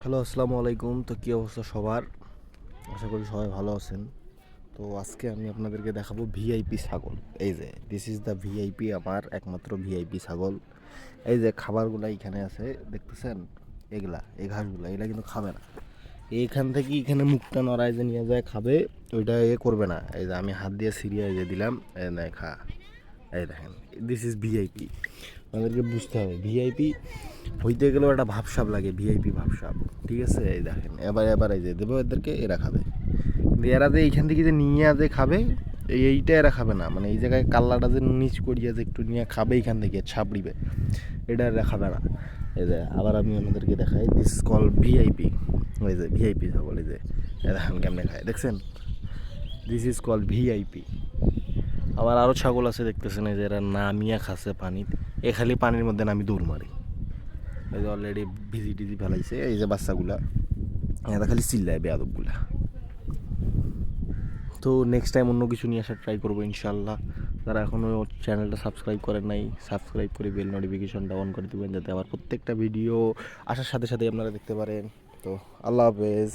Hello, আসসালামু আলাইকুম। তো কী অবস্থা সবার? আশা করি সবাই ভালো আছেন। তো আজকে আমি আপনাদেরকে দেখাবো ভিআইপি ছাগল। এই যে দিস ইজ দ্য ভিআইপি, আমার একমাত্র ভিআইপি ছাগল। এই যে খাবারগুলো এইখানে আছে দেখতেছেন, এগুলা এই ঘাসগুলা এগুলা কিন্তু খাবে না। এইখান থেকে এখানে মুখটা নড়ায় যে নিয়ে যায় খাবে, ওইটা করবে না। এই যে আমি হাত দিয়ে সিরিয়া যে দিলাম, এই নাই খা। এই দেখেন, দিস ইজ ভিআইপি। আমাদেরকে বুঝতে হবে ভিআইপি হইতে গেলেও একটা ভাবসাব লাগে, ভিআইপি ভাবসাব। ঠিক আছে, এই দেখেন এবার এবার এই যে দেবো এদেরকে, এরা খাবে। কিন্তু এরা যে এইখান থেকে যে নিয়ে যে খাবে, এইটা এরা খাবে না। মানে এই জায়গায় কাল্লাটা যে নিচ করিয়া যে একটু নিয়ে খাবে এইখান থেকে ছাপড়িবে, এটা এরা খাবে না। এই যে আবার আমি আপনাদেরকে দেখাই, দিস কল ভিআইপি। ওই যে ভিআইপি ছাগল, এই যে দেখেন কেমনে খায়, দেখছেন? This is call VIP. আবার আরও ছাগল আছে দেখতেছেন, এই যে এরা নামিয়া খাচ্ছে পানিতে, এ খালি পানির মধ্যে নামি দৌড় মারে। এই যে অলরেডি ভিজি টিজি ফেলাইছে, এই যে বাচ্চাগুলা এরা খালি চিল্লায় বেয়াদবগুলা। তো নেক্সট টাইম অন্য কিছু নিয়ে আসার ট্রাই করবো ইনশাল্লাহ। যারা এখনও চ্যানেলটা সাবস্ক্রাইব করেন নাই, সাবস্ক্রাইব করে বেল নোটিফিকেশনটা অন করে দেবেন, যাতে আমার প্রত্যেকটা ভিডিও আসার সাথে সাথে আপনারা দেখতে পারেন। তো আল্লাহ হাফেজ।